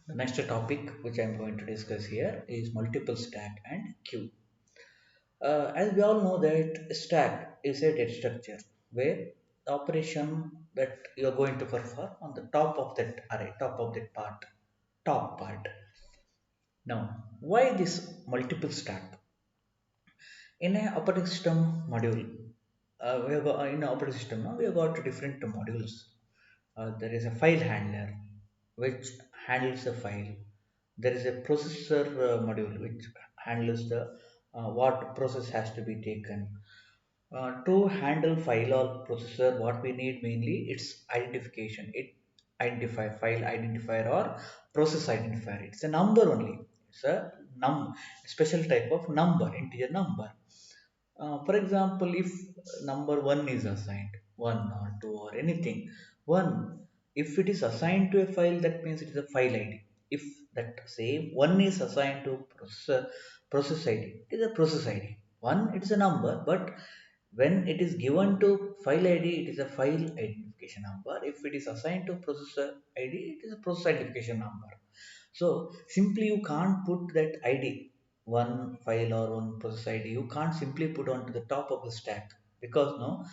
The next topic which I am going to discuss here is multiple stack and queue. As we all know that stack is a data structure where the operation that you are going to perform on the top of that array, top of that part, top part. Now, why this multiple stack? In an operating system module, we have got, in an operating system now we have got different modules. There is a file handler which handles the file. There is a processor module which handles the what process has to be taken. To handle file or processor, what we need mainly it's identification. It identify file identifier or process identifier. It's a number only. It's a special type of number, integer number. For example, if number one is assigned, one or two or anything, one, if it is assigned to a file, that means it is a file ID. If that same one is assigned to process ID, it is a process ID. One, it is a number, but when it is given to file ID, it is a file identification number. If it is assigned to processor ID, it is a process identification number. So simply you can't put that ID, one file or one process ID, you can't simply put onto the top of the stack because no,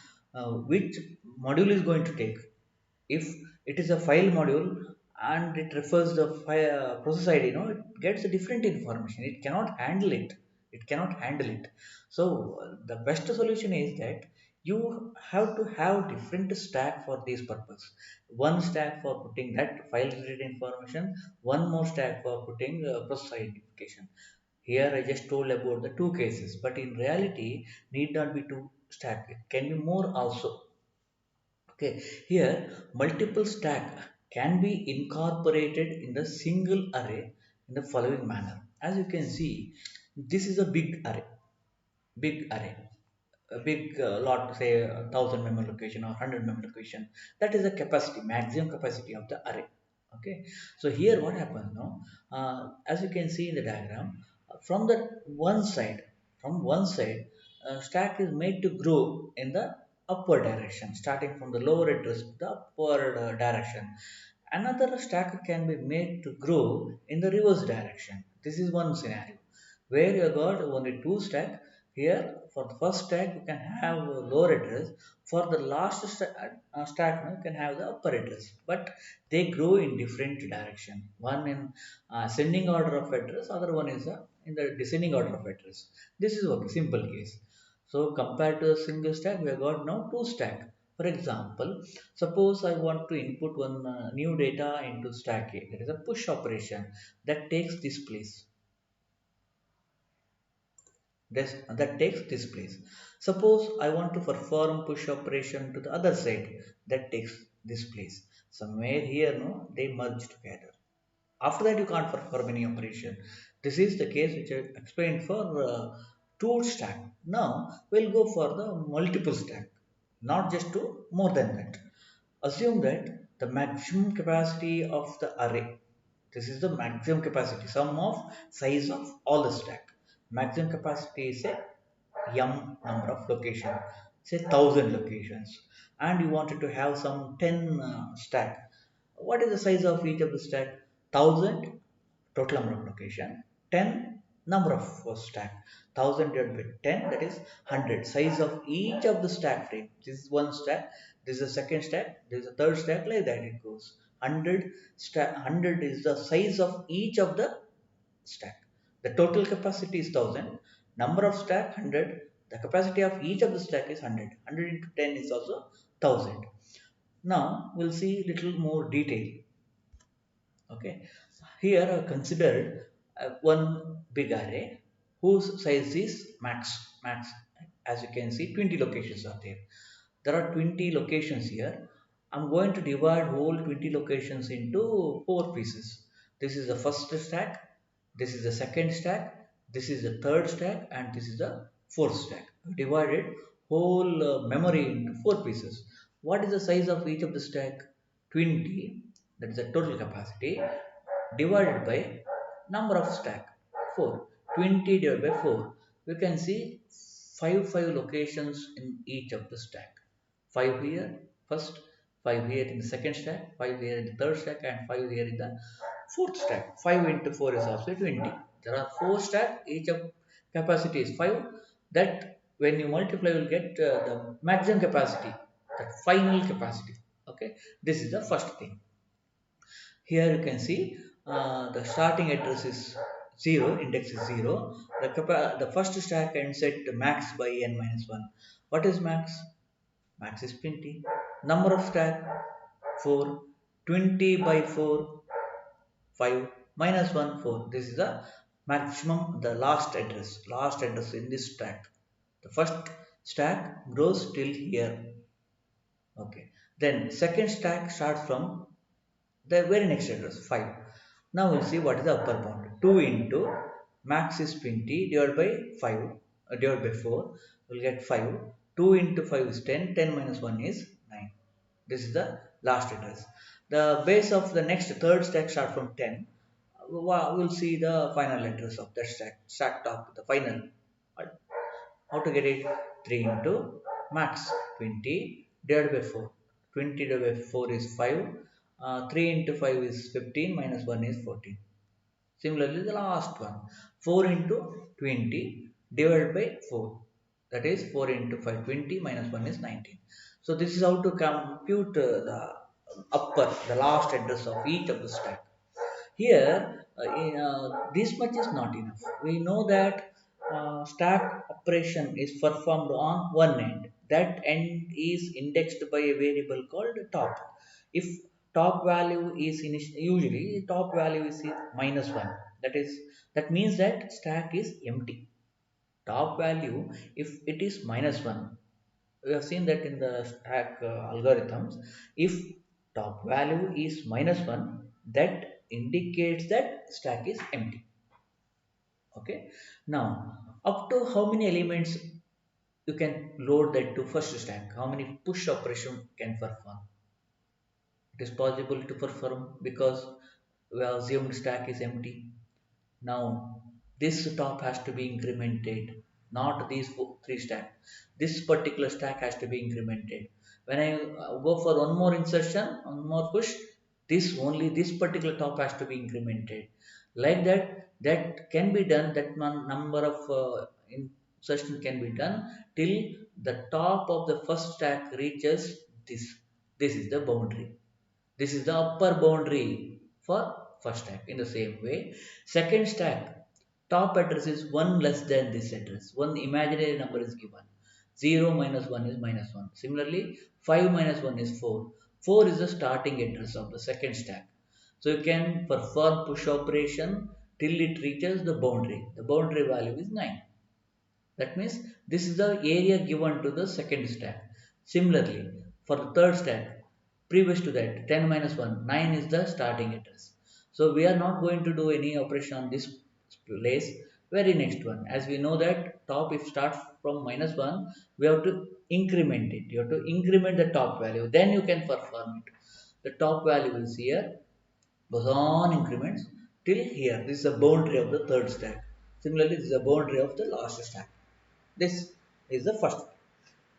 which module is going to take. If it is a file module and it refers the file, process ID, no, it gets a different information. It cannot handle it. It cannot handle it. So the best solution is that you have to have different stack for this purpose. One stack for putting that file related information, one more stack for putting process identification. Here I just told about the two cases, but in reality need not be two stack. It can be more also. Okay, here multiple stack can be incorporated in the single array in the following manner. As you can see, this is a big array, a big lot, say 1,000 memory location or 100 memory location. That is the capacity, maximum capacity of the array. Okay, so here what happens now? As you can see in the diagram, from the one side, from one side, stack is made to grow in the upward direction, starting from the lower address to the upward direction. Another stack can be made to grow in the reverse direction. This is one scenario where you got only two stack. Here for the first stack you can have a lower address, for the last stack you can have the upper address, but they grow in different direction. One in ascending order of address, other one is in the descending order of address. This is okay, simple case. So compared to a single stack, we have got now two stack. For example, suppose I want to input one new data into stack A. That is a push operation that takes this place. That takes this place. Suppose I want to perform push operation to the other side, that takes this place. Somewhere here, no, they merge together. After that, you can't perform any operation. This is the case which I explained for two stack. Now we'll go for the multiple stack, not just to more than that. Assume that the maximum capacity of the array, this is the maximum capacity, sum of size of all the stack. Maximum capacity is a m number of location, say 1,000 locations, and you wanted to have some 10 stack. What is the size of each of the stack? 1,000 total number of location, 10 number of stack. 1,000 divided by 10, that is 100. Size of each of the stack frame. This is one stack, this is a second stack, this is a third stack, like that it goes. 100 stack, 100 is the size of each of the stack. The total capacity is 1,000. Number of stack 100. The capacity of each of the stack is 100. 100 into 10 is also 1,000. Now we'll see little more detail. Okay, here I considered one big array whose size is max. As you can see, 20 locations are there. There are 20 locations here. I'm going to divide whole 20 locations into four pieces. This is the first stack, this is the second stack, this is the third stack, and this is the fourth stack. Divided whole memory into four pieces. What is the size of each of the stack? 20, that is the total capacity, divided by number of stack, 4. 20 divided by 4. We can see 5 locations in each of the stack. 5 here first, 5 here in the second stack, 5 here in the third stack, and 5 here in the fourth stack. 5 into 4 is also 20. There are 4 stack, each of capacity is 5. That when you multiply, you will get the maximum capacity, the final capacity. Okay, this is the first thing. Here you can see the starting address is 0, index is 0. The first stack ends at max by n minus 1. What is max? Max is 20. Number of stack 4. 20 by 4, 5 minus 1, 4. This is the maximum, the last address in this stack. The first stack grows till here. Okay. Then second stack starts from the very next address 5. Now we'll see what is the upper bound. 2 into max is 20 divided by 5 divided by 4, we'll get 5. 2 into 5 is 10. 10 minus 1 is 9. This is the last address. The base of the next third stack start from 10. We'll see the final address of that stack top, the final. How to get it? 3 into max 20 divided by 4. 20 divided by 4 is 5. 3 into 5 is 15 minus 1 is 14. Similarly, the last one 4 into 20 divided by 4. That is 4 into 5, 20 minus 1 is 19. So this is how to compute the last address of each of the stack. Here, this much is not enough. We know that stack operation is performed on one end. That end is indexed by a variable called top. If top value is usually top value is minus 1. That means that stack is empty. Top value, if it is minus 1, we have seen that in the stack algorithms, if top value is minus 1, that indicates that stack is empty. Okay, now up to how many elements you can load that to first stack, how many push operation can perform? It is possible to perform because we have assumed stack is empty. Now, this top has to be incremented, not these three stacks. This particular stack has to be incremented. When I go for one more insertion, one more push, this particular top has to be incremented. Like that, that can be done. That number of insertion can be done till the top of the first stack reaches this. This is the boundary. This is the upper boundary for first stack. In the same way, second stack, top address is 1 less than this address. One imaginary number is given. 0 minus 1 is minus 1. Similarly, 5 minus 1 is 4. 4 is the starting address of the second stack. So you can perform push operation till it reaches the boundary. The boundary value is 9. That means this is the area given to the second stack. Similarly, for the third stack, previous to that, 10 minus 1, 9 is the starting address. So we are not going to do any operation on this place. Very next one, as we know that top if starts from minus 1, we have to increment it. You have to increment the top value. Then you can perform it. The top value is here, goes on increments till here. This is the boundary of the third stack. Similarly, this is the boundary of the last stack. This is the first.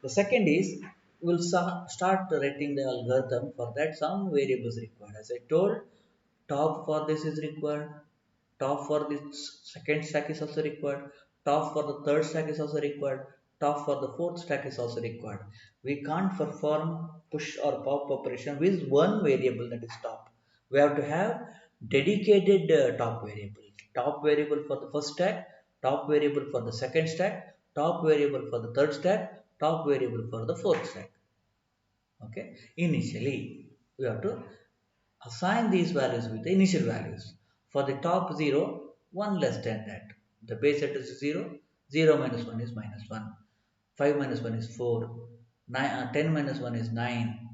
The second is we'll start writing the algorithm. For that, some variables required. As I told, top for this is required. Top for this second stack is also required. Top for the third stack is also required. Top for the fourth stack is also required. We can't perform push or pop operation with one variable, that is top. We have to have dedicated top variable. Top variable for the first stack, top variable for the second stack, top variable for the third stack, top variable for the fourth stack. Okay, initially we have to assign these values with the initial values. For the top 0, 1 less than that. The base address is 0, 0 minus 1 is minus 1, 5 minus 1 is 4, 10 minus 1 is 9,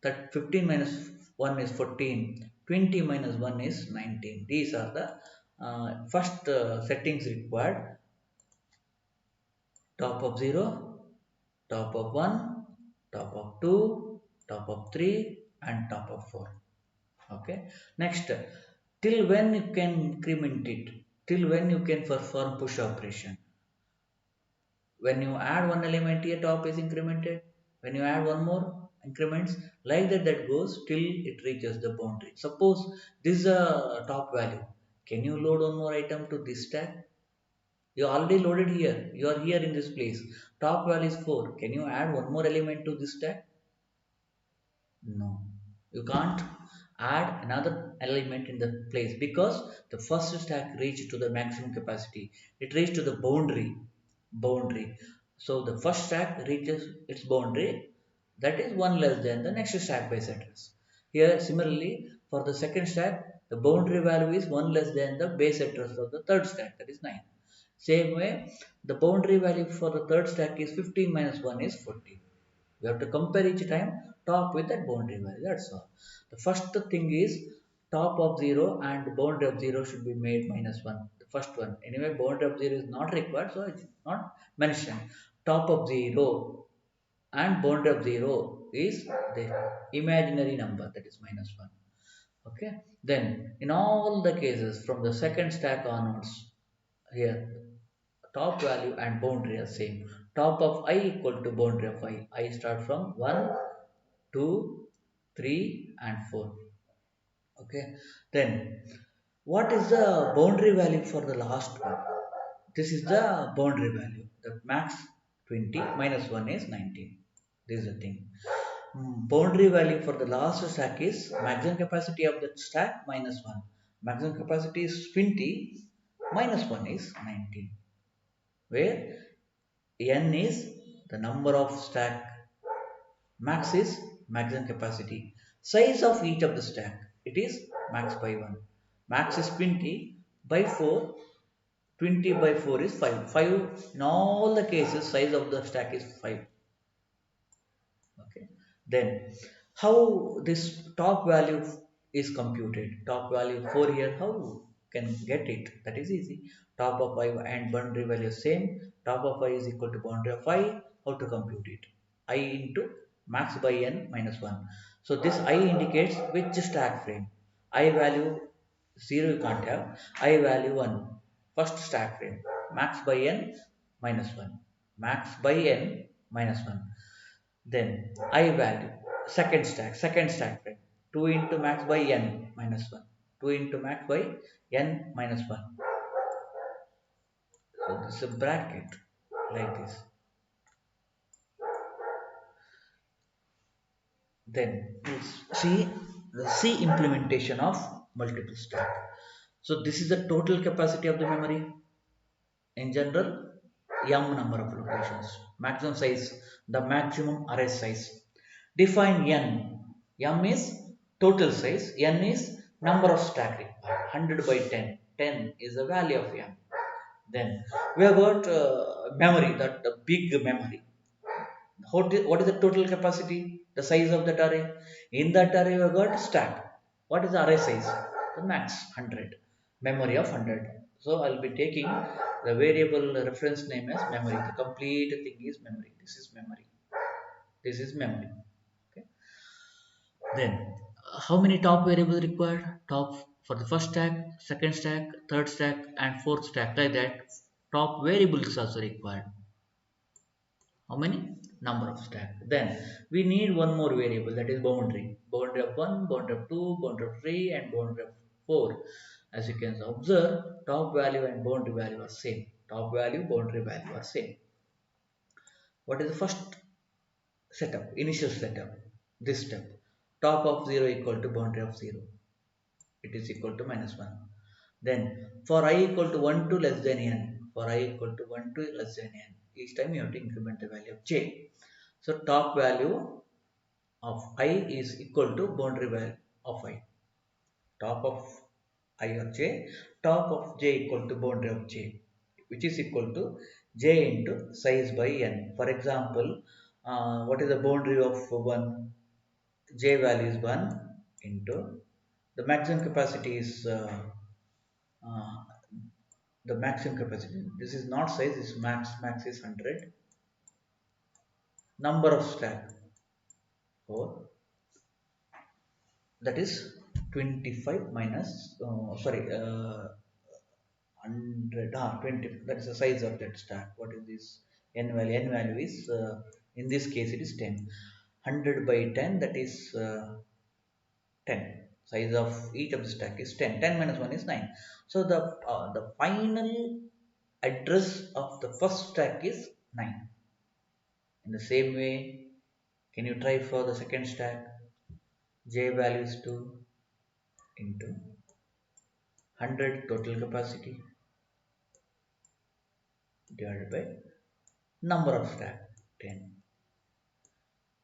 15 minus 1 is 14, 20 minus 1 is 19. These are the first settings required. Top of 0, top of 1, top of 2, top of 3 and top of 4. Okay, next, till when you can increment it, till when you can perform push operation. When you add one element here, top is incremented. When you add one more, increments like that goes till it reaches the boundary. Suppose this is a top value. Can you load one more item to this stack? You already loaded here. You are here in this place. Top value is 4. Can you add one more element to this stack? No, you can't add another element in the place because the first stack reached to the maximum capacity. It reached to the boundary. So the first stack reaches its boundary, that is one less than the next stack base address. Here similarly for the second stack, the boundary value is one less than the base address of the third stack, that is 9. Same way, the boundary value for the third stack is 15 minus 1 is 14. We have to compare each time top with that boundary value. That's all. The first thing is top of 0 and boundary of 0 should be made minus 1. The first one. Anyway, boundary of 0 is not required, so it's not mentioned. Top of 0 and boundary of 0 is the imaginary number, that is minus 1. Okay. Then in all the cases from the second stack onwards, here top value and boundary are same. Top of I equal to boundary of I. I start from 1, 2, 3 and 4. Okay. Then what is the boundary value for the last one? This is the boundary value. The max 20 minus 1 is 19. This is the thing. Boundary value for the last stack is maximum capacity of the stack minus 1. Maximum capacity is 20 minus 1 is 19. Where n is the number of stack, max is maximum capacity, size of each of the stack, it is max by 1. Max is 20 by 4, 20 by 4 is 5. 5 in all the cases size of the stack is 5. Okay. Then how this top value is computed? Top value 4 here, how can get it? That is easy. Top of I and boundary value same. Top of I is equal to boundary of I. How to compute it? I into max by n minus 1. So this I indicates which stack frame. I value 0 you can't have. I value 1. First stack frame. Max by n minus 1. Max by n minus 1. Then I value second stack frame, 2 into max by n minus 1, 2 into max by n minus 1. So this is a bracket like this. Then we'll see the C implementation of multiple stack. So this is the total capacity of the memory. In general, m number of locations. Maximum size, the maximum array size. Define n. M is total size. N is number of stack required. 100 by 10. 10 is the value of m. Then we have got memory, that the big memory. What is the total capacity? The size of that array. In that array we have got stack. What is the array size? The max 100. Memory of 100. So I'll be taking the variable reference name as memory. The complete thing is memory. This is memory. This is memory. Okay. Then how many top variables required? Top for the first stack, second stack, third stack and fourth stack, like that. Top variables also required. How many? Number of stack. Then we need one more variable, that is boundary. Boundary of 1, boundary of 2, boundary of 3 and boundary of 4. As you can observe, top value and boundary value are same. Top value, boundary value are same. What is the first setup? Initial setup. This step. Top of 0 equal to boundary of 0. It is equal to minus 1. Then for I equal to 1 to less than n. For I equal to 1 to less than n. Each time you have to increment the value of j. So top value of I is equal to boundary value of I. Top of I or j. Top of j equal to boundary of j, which is equal to j into size by n. For example, what is the boundary of 1? J value is 1 into the maximum capacity is uh, the maximum capacity. This is not size, this is max. Max is 100. Number of stack 4. That is 25 minus sorry 100 20. That is the size of that stack. What is this? N value is in this case it is 10. 100 by 10, that is 10. Size of each of the stack is 10. 10 minus 1 is 9. So the final address of the first stack is 9. In the same way, can you try for the second stack? J value is 2 into 100 total capacity divided by number of stack 10.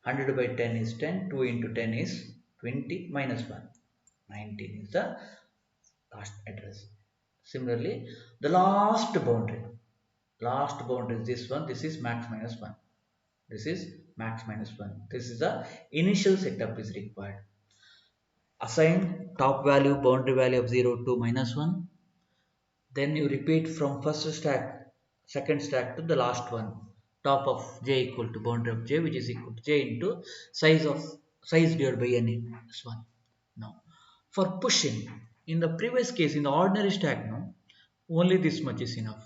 100 by 10 is 10. 2 into 10 is 20 minus 1. 19 is the last address. Similarly, the last boundary. Last boundary is this one. This is max minus 1. This is max minus 1. This is the initial setup is required. Assign top value boundary value of 0 to minus 1. Then you repeat from first stack, second stack to the last one. Top of j equal to boundary of j, which is equal to j into size divided by n is 1. Now, for pushing, in the previous case, in the ordinary stack, no, only this much is enough.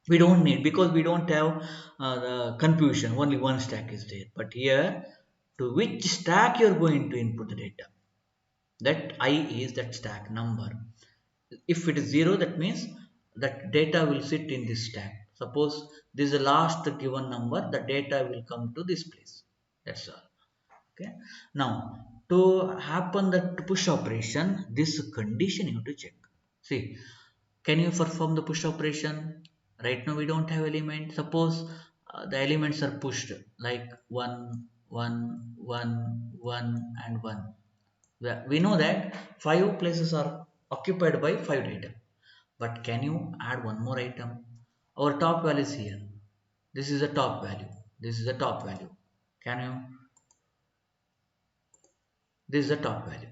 We don't need, because we don't have the confusion. Only one stack is there. But here, to which stack you are going to input the data? That I is that stack number. If it is 0, that means that data will sit in this stack. Suppose this is the last given number, the data will come to this place. That's all. Okay. Now, to happen that push operation, this condition you have to check. See, can you perform the push operation? Right now we don't have element. Suppose the elements are pushed like 1, 1, 1, 1 and 1. We know that 5 places are occupied by 5 data. But can you add one more item? Our top value is here. This is the top value. This is the top value. Can you? This is the top value.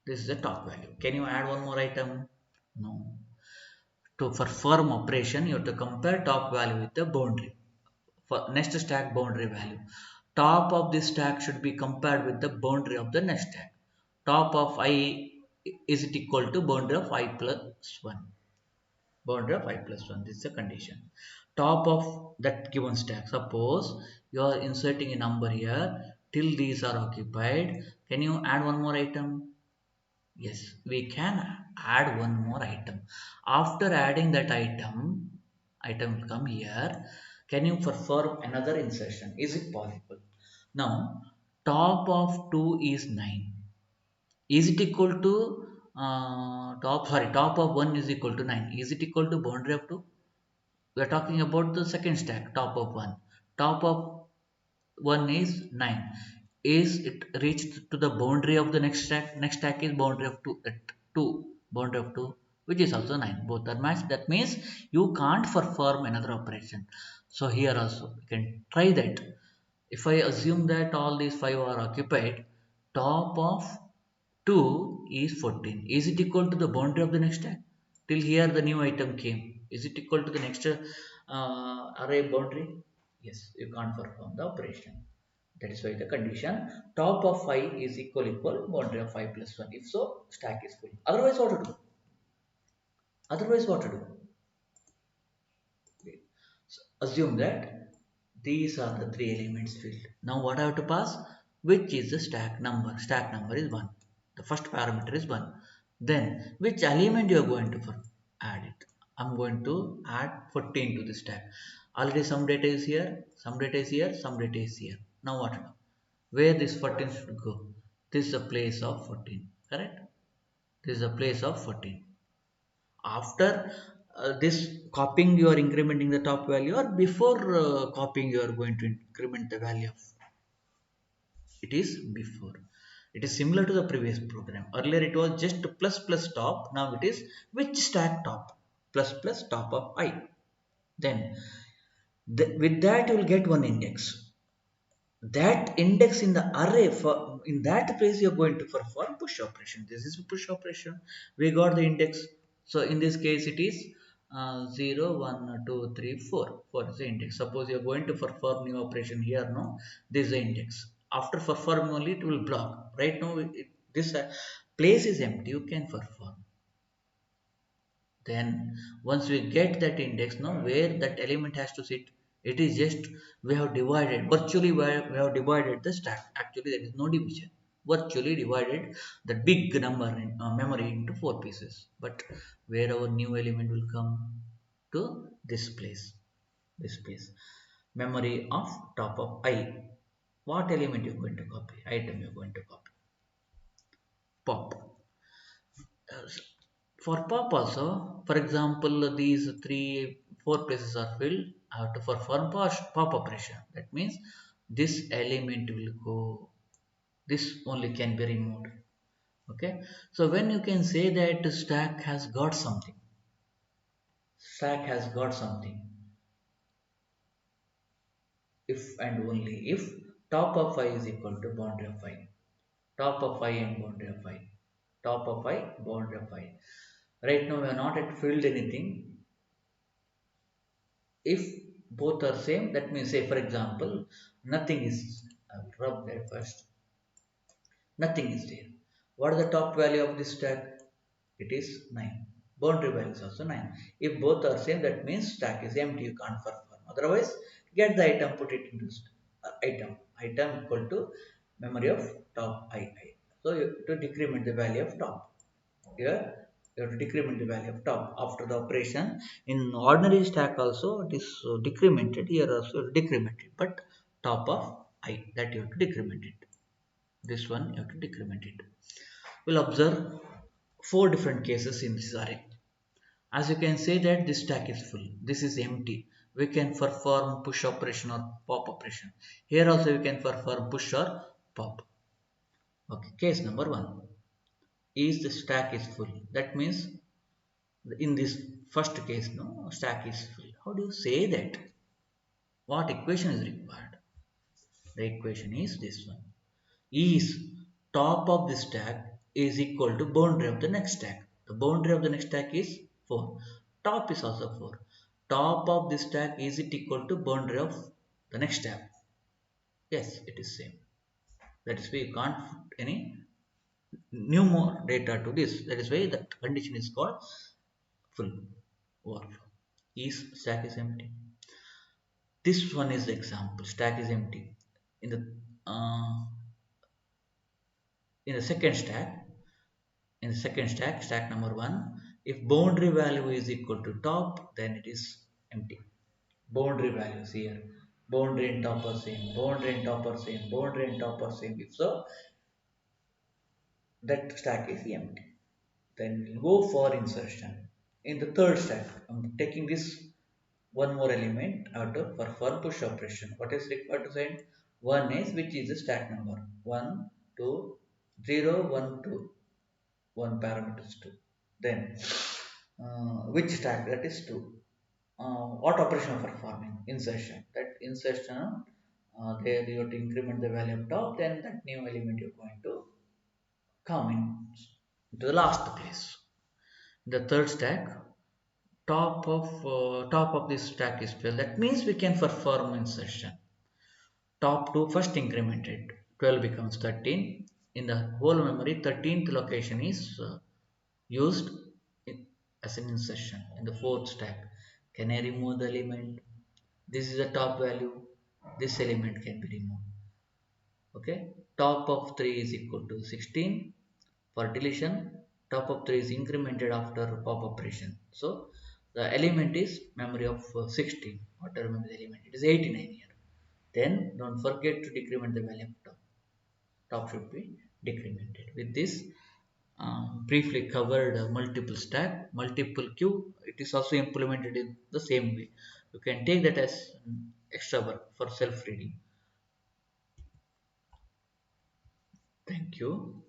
This is the top value. Can you add one more item? No. To perform operation, you have to compare top value with the boundary. For next stack boundary value. Top of this stack should be compared with the boundary of the next stack. Top of I is it equal to boundary of I plus 1. Boundary of I plus 1. This is the condition. Top of that given stack. Suppose you are inserting a number here till these are occupied. Can you add one more item? Yes, we can add one more item. After adding that item will come here. Can you perform another insertion? Is it possible? Now, top of 2 is 9. Is it equal to top of 1 is equal to 9? Is it equal to boundary of 2? We are talking about the second stack, top of 1. Top of 1 is 9. Is it reached to the boundary of the next stack? Next stack is boundary of 2, 2 boundary of 2, which is also 9. Both are matched. That means you can't perform another operation. So here also you can try that. If I assume that all these 5 are occupied, top of 2 is 14. Is it equal to the boundary of the next stack? Till here the new item came. Is it equal to the next array boundary? Yes, you can't perform the operation. That is why the condition top of 5 is equal boundary of 5 plus 1. If so, stack is full. Otherwise, what to do? Otherwise, what to do? Okay. So, assume that these are the 3 elements filled. Now what I have to pass? Which is the stack number? Stack number is 1. The first parameter is 1. Then which element you are going to add it? I'm going to add 14 to the stack. Already some data is here, some data is here, some data is here. Now what to do? Where this 14 should go? This is the place of 14. Correct? This is the place of 14. After this copying, you are incrementing the top value, or before copying you are going to increment the value of? It is before. It is similar to the previous program. Earlier it was just plus plus top. Now it is which stack top? Plus plus top of I. Then with that you will get one index. That index in the array, for in that place you are going to perform push operation. This is push operation. We got the index. So in this case it is 0 1 2 3 4. 4 is the index. Suppose you are going to perform new operation here. No, this is the index. After performing only it will block. Right now this place is empty, you can perform. Then once we get that index, now where that element has to sit? It is just we have divided virtually we have divided the stack. Actually, there is no division. Virtually divided the big number in memory into four pieces. But where our new element will come to this place, this place, memory of top of I. What element you are going to copy? Item you are going to copy. Pop. For pop also, for example, these four places are filled. I have to perform pop operation. That means this element will go. This only can be removed. Okay. So when you can say that stack has got something, stack has got something. If and only if top of I is equal to boundary of I. Top of I and boundary of I. Top of I, boundary of I. Right now we are not yet filled anything. If both are same, that means say for example, nothing is, I will rub there first, nothing is there. What is the top value of this stack? It is 9. Boundary value is also 9. If both are same, that means stack is empty, you can't perform. Otherwise, get the item, put it into item. Item equal to memory of top I. So you have to decrement the value of top. Here you have to decrement the value of top after the operation. In ordinary stack also it is decremented. Here also decremented, but top of I, that you have to decrement it. This one you have to decrement it. We'll observe four different cases in this array. As you can say that this stack is full, this is empty. We can perform push operation or pop operation. Here also we can perform push or pop. Okay, case number one is the stack is full. That means in this first case, no, stack is full. How do you say that? What equation is required? The equation is this one. Is top of the stack is equal to boundary of the next stack. The boundary of the next stack is 4. Top is also 4. Top of the stack is it equal to boundary of the next stack? Yes, it is same. That is why you can't put any new more data to this. That is why the condition is called full overflow. Is stack is empty. This one is the example. Stack is empty. In the uh, in the second stack, stack number one, if boundary value is equal to top, then it is empty. Boundary values here. Boundary and top are same. Boundary and top are same. Boundary and top are same. If so, that stack is empty. Then we'll go for insertion. In the third stack, I'm taking this one more element out of perform push operation. What is required to send? One is which is the stack number 1, 2, 0, 1, 2. One parameter is 2. Then which stack? That is 2. What operation of performing? Insertion. That insertion, there you have to increment the value of top, then that new element you're going to come in to the last place. The third stack, top of this stack is 12. That means we can perform insertion. Top to first incremented, 12 becomes 13. In the whole memory, 13th location is used as an insertion in the fourth stack. Can I remove the element? This is the top value. This element can be removed. Okay. Top of 3 is equal to 16. For deletion, top of 3 is incremented after pop operation. So the element is memory of 16. Whatever memory element, it is 89 here. Then don't forget to decrement the value of top. Top should be decremented. With this, briefly covered multiple stack, multiple queue. It is also implemented in the same way. You can take that as extra work for self-reading. Thank you.